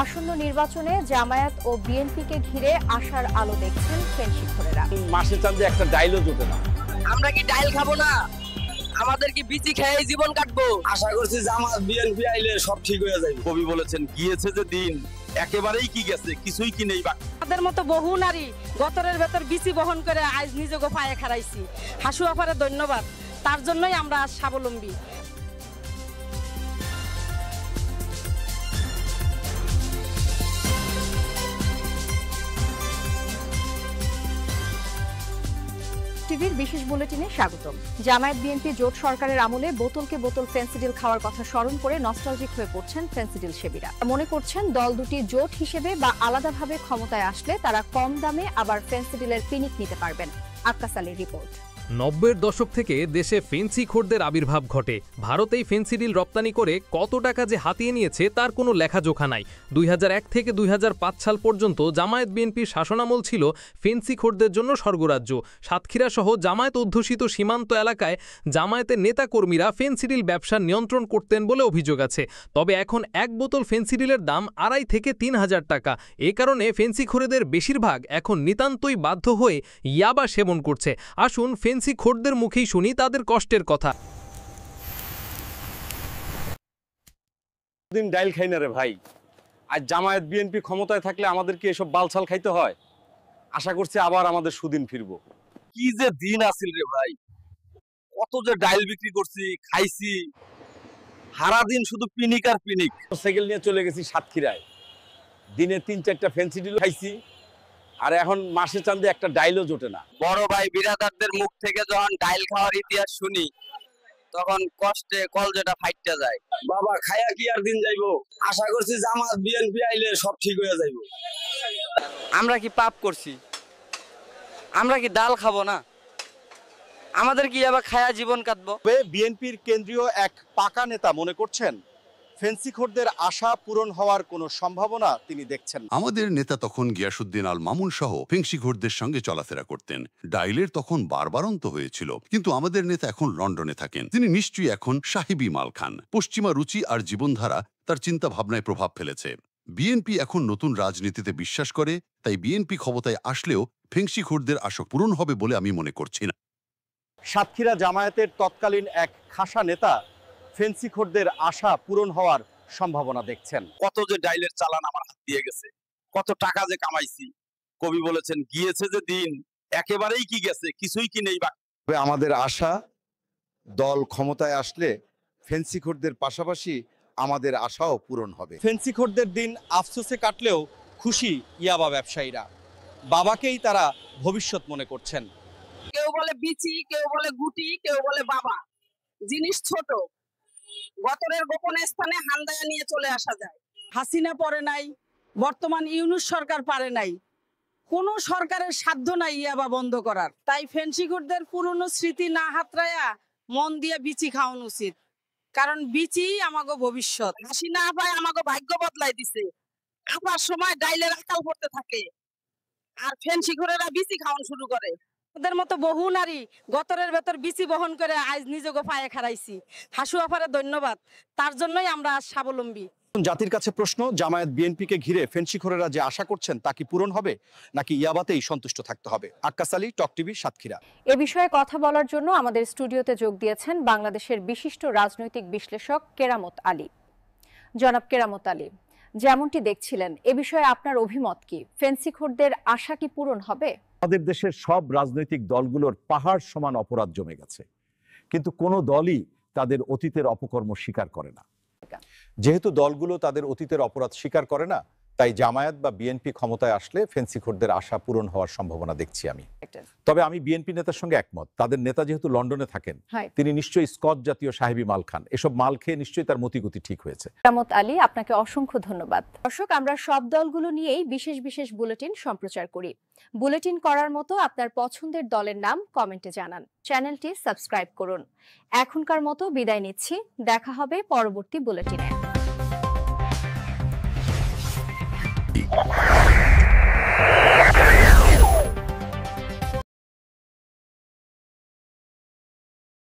আসন্ন নির্বাচনে জামায়াত ও বিএনপিকে ঘিরে আশার আলো দেখছেন ফেনশিখোরেরা। মাসে চাঁদে একটা ডাইলও জোটে না। আমরা কি ডাইল খাবো না? আমাদের কি বিচি খেয়ে জীবন কাটবো? আশা করছি জামাত বিএনপি আইলে সব ঠিক হয়ে যাবে। কবি বলেছেন গিয়েছে যে দিন একেবারেই কি গেছে, কিছুই কি নেই বাকি। আমাদের মতো বহু নারী গতরের ভেতর বিচি বহন করে আজ নিজেকে পায়ে খাড়াইছি। হাসু আপারে ধন্যবাদ, তার জন্যই আমরা আজ স্বাবলম্বী। টিভির বিশেষ বুলেটিনে স্বাগতম। জামায়াত বিএনপি জোট সরকারের আমলে বোতলকে বোতল ফেন্সিডিল খাওয়ার কথা স্মরণ করে নস্টালজিক হয়ে পড়ছেন ফেন্সিডিল সেবীরা। মনে করছেন দল দুটি জোট হিসেবে বা আলাদাভাবে ক্ষমতায় আসলে তারা কম দামে আবার ফেন্সিডিলের পিনিক নিতে পারবেন। আক্কাস আলীর রিপোর্ট। ৯০-এর দশক থেকে দেশে ফেন্সিখোরদের আবির্ভাব ঘটে। ভারতেই ফেন্সিডিল রপ্তানি করে কত টাকা যে হাতিয়ে নিয়েছে তার কোনো লেখাজোখা নাই। ২০০১ থেকে ২০০৫ সাল পর্যন্ত জামায়াত বিএনপির শাসনামল ছিল ফেন্সিখোরদের জন্য স্বর্গরাজ্য। সাতক্ষীরা সহ জামায়াত অধ্যুষিত সীমান্ত এলাকায় জামায়াতের নেতাকর্মীরা ফেন্সিডিল ব্যবসা নিয়ন্ত্রণ করতেন বলে অভিযোগ আছে। তবে এখন এক বোতল ফেন্সিডিলের দাম ২.৫ থেকে ৩,০০০ টাকা। এ কারণে ফেন্সিখোরদের বেশিরভাগ এখন নিতান্তই বাধ্য হয়ে ইয়াবা সেবন করছে। আসুন ফেন্সিখোরদের মুখেই শুনি তাদের কষ্টের কথা। দিন ডাইল খাই না রে ভাই। আজ জামায়াত বিএনপি ক্ষমতায় থাকলে আমাদের কি এসব বালছাল খাইতে হয়? আশা করছি আবার আমাদের সুদিন ফিরবো। কি যে দিন আসিল রে ভাই, কত যে ডাইল বিক্রি করছি, খাইছি, সারা দিন শুধু পিনিক আর পিনিক। সাইকেল নিয়ে চলে গেছি সাতক্ষীরায়, দিনে ৩-৪টা ফেন্সিডিল খাইছি, আর এখন মাসে চাঁদে একটা ডাইলও জোটে না। বড় ভাই বিরাদারদের মুখ থেকে যখন ডাইল খাওয়ার ইতিহাস শুনি তখন কষ্টে কলজেটা ফাইটটা যায়। বাবা খায়া কি আর দিন যাইবো? আশা করছি জামাত বিএনপি আইলে সব ঠিক হয়ে যাইবো। আমরা কি পাপ করছি? আমরা কি ডাল খাবো না? আমাদের কি আবার খায়া জীবন কাটবো? বিএনপির কেন্দ্রীয় এক পাকা নেতা মনে করছেন ফেন্সিখোরদের আশা পূরণ হওয়ার কোনো সম্ভাবনা তিনি দেখছেন। আমাদের নেতা তখন গিয়াসউদ্দিন আল মামুন সহ ফেন্সিখোরদের সঙ্গে চলাফেরা করতেন। ডাইলের তখন বারবারন্ত হয়েছিল, কিন্তু আমাদের নেতা এখন লন্ডনে থাকেন। তিনি নিশ্চয়ই এখন সাহেবী মাল খান। পশ্চিমা রুচি আর জীবনধারা তার চিন্তা ভাবনায় প্রভাব ফেলেছে। বিএনপি এখন নতুন রাজনীতিতে বিশ্বাস করে, তাই বিএনপি ক্ষমতায় আসলেও ফেন্সিখোরদের আশা পূরণ হবে বলে আমি মনে করছি না। সাতক্ষীরা জামায়াতের তৎকালীন এক খাসা নেতা ফেন্সিখোরদের আশা পূরণ হওয়ার সম্ভাবনা দেখছেন। কত যে ডাইলের চালান আমার হাত দিয়ে গেছে, কত টাকা যে কামাইছি। কবি বলেছেন গিয়েছে যে দিন একেবারেই কি গেছে, কিছুই কি নেই বাকি। আমাদের আশা দল ক্ষমতায় আসলে ফেন্সিখোরদের পাশাপাশি আমাদের আশাও পূরণ হবে। ফেন্সিখোরদের দিন আফসোসে কাটলেও খুশি ইয়াবা ব্যবসায়ীরা। বাবাকেই তারা ভবিষ্যৎ মনে করছেন। কেউ বলে বিচি, কেউ বলে গুটি, কেউ বলে বাবা। জিনিস ছোট, গতরের গোপন স্থানে হান্দায়া নিয়ে চলে আসা যায়। হাসিনা পরে নাই, বর্তমান ইউনূস সরকার পারে নাই, কোনো সরকারের সাধ্য নাই ইয়াবা বন্ধ করার। তাই ফেন্সিখোরদের পুরনো স্মৃতি না হাতড়ায়া মন দিয়ে বিচি খাওয়ানো উচিত, কারণ বিচি আমাগো ভবিষ্যৎ। হাসিনা আপায় আমাগো ভাগ্য বদলাই দিছে। আপার সময় ডাইলের আকাল পড়তে থাকে আর ফেন্সিখোরেরা বিচি খাওয়ানো শুরু করে। ওদের মতো বহু নারী গতরের ভেতর বিচি বহন করে আজ নিজেকে পায়ে খাড়াইছি। হাসু আপারে ধন্যবাদ, তার জন্যই আমরা আজ স্বাবলম্বী। জাতির কাছে প্রশ্ন, জামায়াত বিএনপিকে ঘিরে ফেন্সিখোরেরা যে আশা করছেন তা কি পূরণ হবে, নাকি ইয়াবাতেই সন্তুষ্ট থাকতে হবে? আক্কাস আলী, টক টিভি, সাতক্ষীরা। এ বিষয়ে কথা বলার জন্য আমাদের স্টুডিওতে যোগ দিয়েছেন বাংলাদেশের বিশিষ্ট রাজনৈতিক বিশ্লেষক কেরামত আলী। জনাব কেরামত আলী, যেমনটি দেখছিলেন, এ বিষয়ে আপনার অভিমত কি? ফেন্সিখোরদের আশা কি পূরণ হবে? আমাদের দেশের সব রাজনৈতিক দলগুলোর পাহাড় সমান অপরাধ জমে গেছে, কিন্তু কোনো দলই তাদের অতীতের অপকর্ম স্বীকার করে না। যেহেতু দলগুলো তাদের অতীতের অপরাধ স্বীকার করে না, তাই জামায়াত বা বিএনপি ক্ষমতায় আসলে ফেন্সিখোরদের আশা পূরণ হওয়ার সম্ভাবনা দেখছি আমি। তবে আমি বিএনপি নেতার সঙ্গে একমত। তাদের নেতা যেহেতু লন্ডনে থাকেন, তিনি নিশ্চয়ই স্কচ জাতীয় সাহেবী মাল খান। এসব মাল খেয়ে নিশ্চয়ই তার মতিগতি ঠিক হয়েছে। কেরামত আলী, আপনাকে অসংখ্য ধন্যবাদ। দর্শক, আমরা সব দলগুলো নিয়েই বিশেষ বিশেষ বুলেটিন সম্প্রচার করি। বুলেটিন করার মতো আপনার পছন্দের দলের নাম কমেন্টে জানান। চ্যানেলটি সাবস্ক্রাইব করুন। এখনকার মতো বিদায় নিচ্ছি, দেখা হবে পরবর্তী বুলেটিনে।